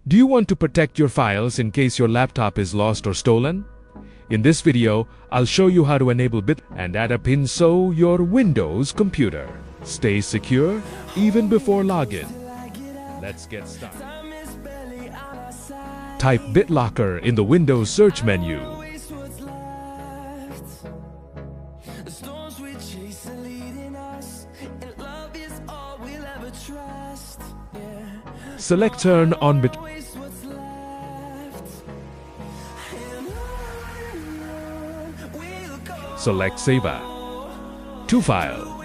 Do you want to protect your files in case your laptop is lost or stolen? In this video, I'll show you how to enable BitLocker and add a PIN so your Windows computer stays secure even before login. Let's get started. Type BitLocker in the Windows search menu. Select Turn on BitLocker. Select Save to File.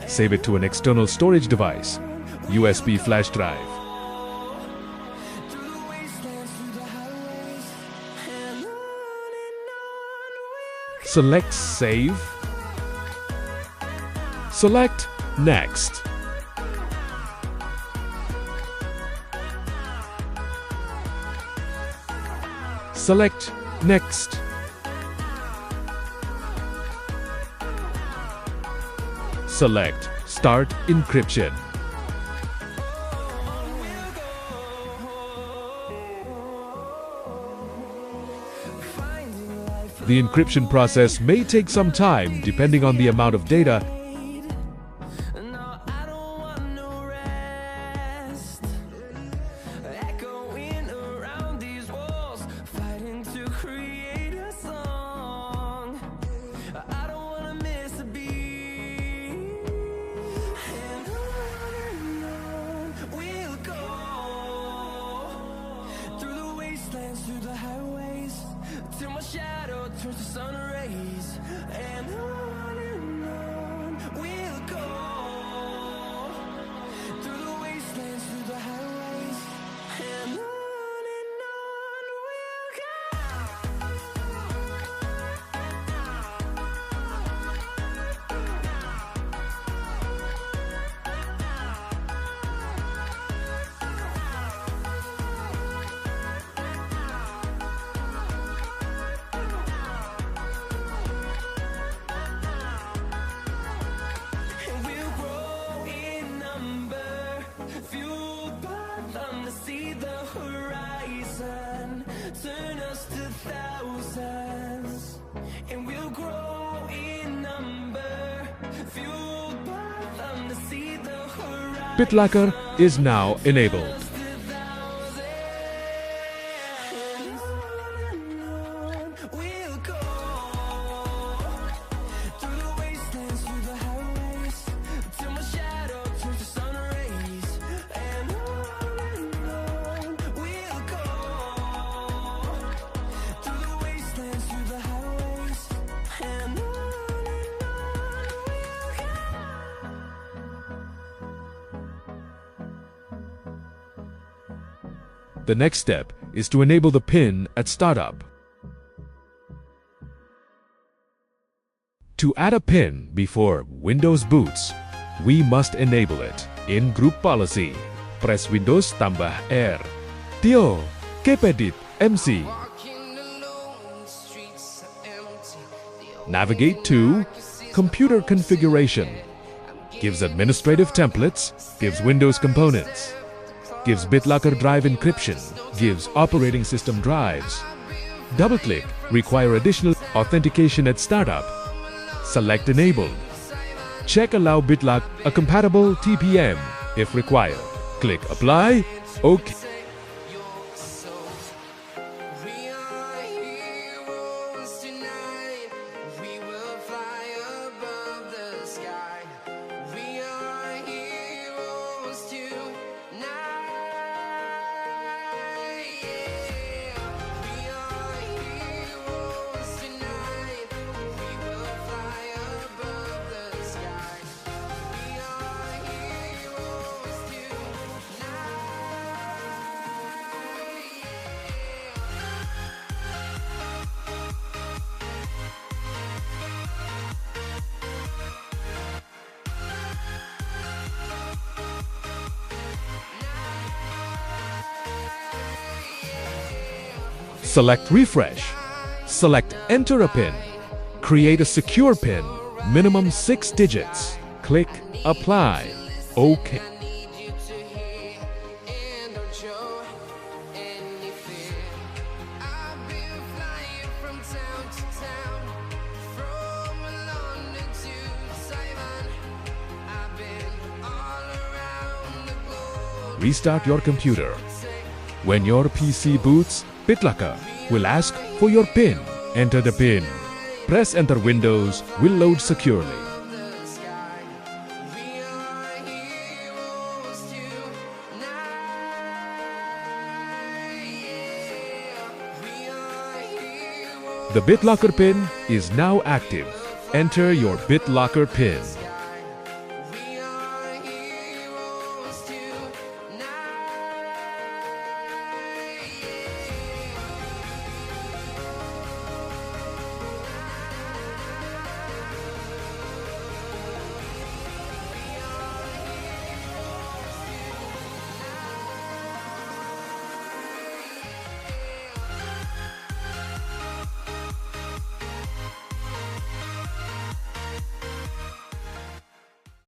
Save it to an external storage device, USB flash drive. Select Save. Select Next. Select Next. Select Start Encryption. The encryption process may take some time depending on the amount of data . Through the highways, till my shadow turns to sun rays, and on we'll go. Through the wastelands, through the highways, and on we'll go. Turn us to thousands, and we'll grow in number, fueled by them to see the horizon. BitLocker is now enabled. We'll go through the wastelands, through the highways, till my shadow turns to sun rays, and on we'll go. The next step is to enable the PIN at startup. To add a PIN before Windows boots, we must enable it. In Group Policy, press Windows tambah R. Tio, Kepedit, MC. Navigate to Computer Configuration. Gives administrative templates, gives Windows components. Gives BitLocker drive encryption, gives operating system drives. Double-click, require additional authentication at startup. Select Enabled. Check Allow BitLocker a compatible TPM if required. Click Apply, OK. Select Refresh. Select Enter a PIN. Create a secure PIN, minimum 6 digits. Click Apply. OK. Restart your computer. When your PC boots, BitLocker will ask for your PIN. Enter the PIN. Press Enter. Windows will load securely. The BitLocker PIN is now active. Enter your BitLocker PIN.